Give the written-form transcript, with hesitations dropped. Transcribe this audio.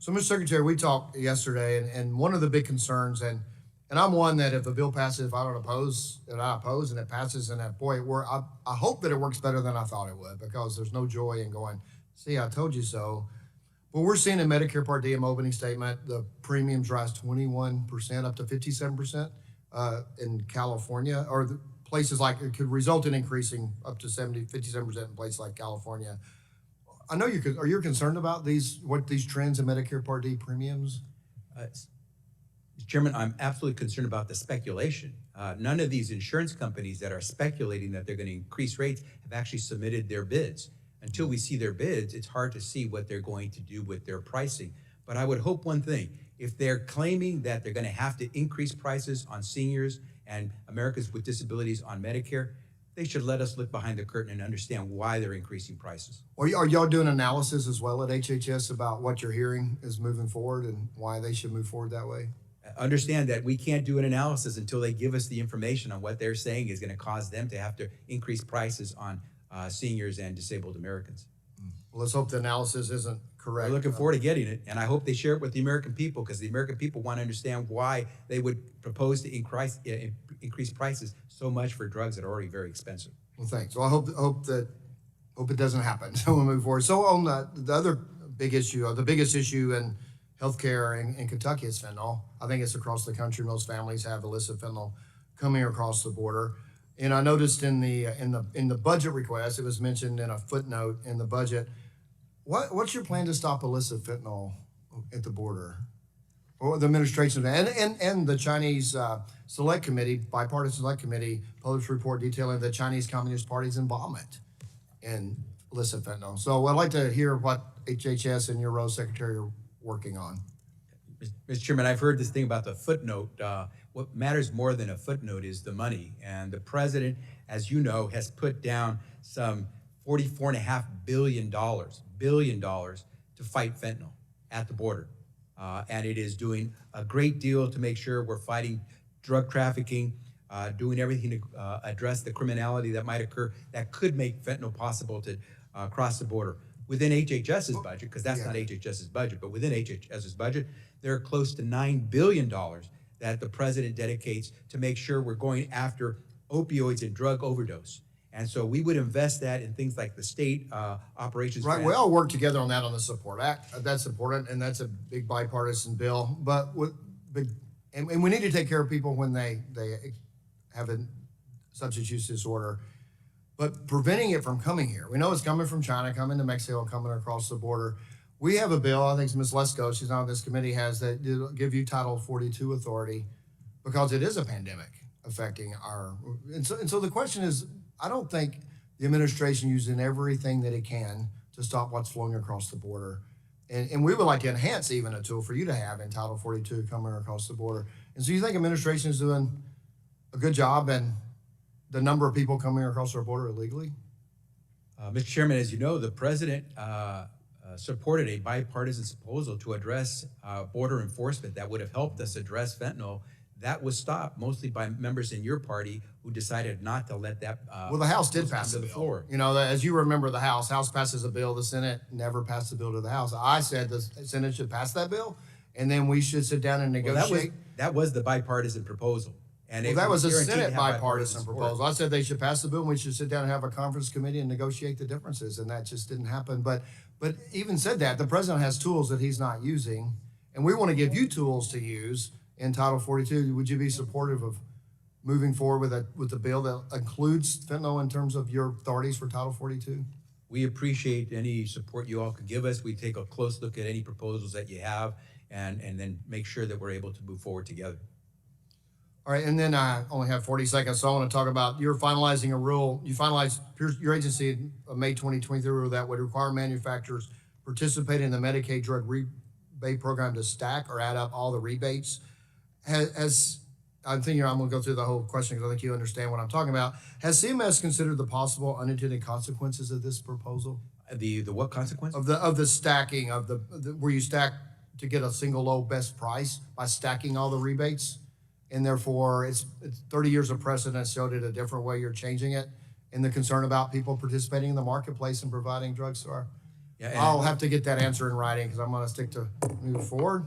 So, Mr. Secretary, we talked yesterday, and one of the big concerns, and I'm one that if a bill passes, if I don't oppose, and I oppose, and it passes, and that boy, I hope that it works better than I thought it would, because there's no joy in going, see, I told you so. But we're seeing in Medicare Part D, in my opening statement, the premiums rise 21% up to 57% in California, or the places like it could result in increasing up to 57% in places like California. I know you could. Are you concerned about these trends in Medicare Part D premiums? Mr. Chairman, I'm absolutely concerned about the speculation. None of these insurance companies that are speculating that they're going to increase rates have actually submitted their bids. Until we see their bids, it's hard to see what they're going to do with their pricing. But I would hope one thing: if they're claiming that they're going to have to increase prices on seniors and Americans with disabilities on Medicare, they should let us look behind the curtain and understand why they're increasing prices. Are y'all doing analysis as well at HHS about what you're hearing is moving forward and why they should move forward that way? Understand that we can't do an analysis until they give us the information on what they're saying is going to cause them to have to increase prices on seniors and disabled Americans. Well, let's hope the analysis isn't correct. We're looking forward to getting it, and I hope they share it with the American people, because the American people want to understand why they would propose to increase prices so much for drugs that are already very expensive. Well, thanks. So I hope it doesn't happen. So we'll move forward. So on the other big issue, or the biggest issue in healthcare in Kentucky is fentanyl. I think it's across the country. Most families have illicit fentanyl coming across the border. And I noticed in the budget request, it was mentioned in a footnote in the budget. What's your plan to stop illicit fentanyl at the border, or the administration and the Chinese Select Committee, bipartisan Select Committee, published a report detailing the Chinese Communist Party's involvement in illicit fentanyl. So I'd like to hear what HHS and your role secretary are working on. Mr. Chairman, I've heard this thing about the footnote. What matters more than a footnote is the money. And the president, as you know, has put down some $44.5 billion to fight fentanyl at the border. And it is doing a great deal to make sure we're fighting drug trafficking, doing everything to address the criminality that might occur that could make fentanyl possible to cross the border. Within HHS's budget, because that's not HHS's budget, but within HHS's budget, there are close to $9 billion that the president dedicates to make sure we're going after opioids and drug overdose. And so we would invest that in things like the state operations. Right, we all work together on that on the Support Act. That's important, and that's a big bipartisan bill. But and we need to take care of people when they have a substance use disorder. But preventing it from coming here, we know it's coming from China, coming to Mexico, coming across the border. We have a bill, I think it's Ms. Lesko, she's not on this committee, has that give you Title 42 authority, because it is a pandemic affecting our, and so the question is, I don't think the administration using everything that it can to stop what's flowing across the border. And we would like to enhance even a tool for you to have in Title 42 coming across the border. And so you think administration is doing a good job in the number of people coming across our border illegally? Mr. Chairman, as you know, the president supported a bipartisan proposal to address border enforcement that would have helped us address fentanyl. That was stopped mostly by members in your party who decided not to let that. Well, the House did pass the bill. Floor. You know, as you remember, the House passes a bill. The Senate never passed the bill to the House. I said the Senate should pass that bill, and then we should sit down and negotiate. Well, that was the bipartisan proposal. And that was a Senate bipartisan proposal. I said they should pass the bill, and we should sit down and have a conference committee and negotiate the differences, and that just didn't happen. But even said that, the president has tools that he's not using, and we want to give you tools to use in Title 42. Would you be supportive of moving forward with a bill that includes fentanyl in terms of your authorities for Title 42? We appreciate any support you all could give us. We take a close look at any proposals that you have, and then make sure that we're able to move forward together. All right, and then I only have 40 seconds, so I want to talk about you're finalizing a rule. You finalized your agency in May 2023 rule that would require manufacturers participating in the Medicaid drug rebate program to stack or add up all the rebates. I'm thinking I'm going to go through the whole question because I think you understand what I'm talking about. Has CMS considered the possible unintended consequences of this proposal? The what consequence? Of the stacking of the where you stack to get a single low best price by stacking all the rebates, and therefore it's 30 years of precedent showed it a different way. You're changing it, and the concern about people participating in the marketplace and providing drugs to our Yeah, and- I'll have to get that answer in writing, because I'm gonna stick to move forward.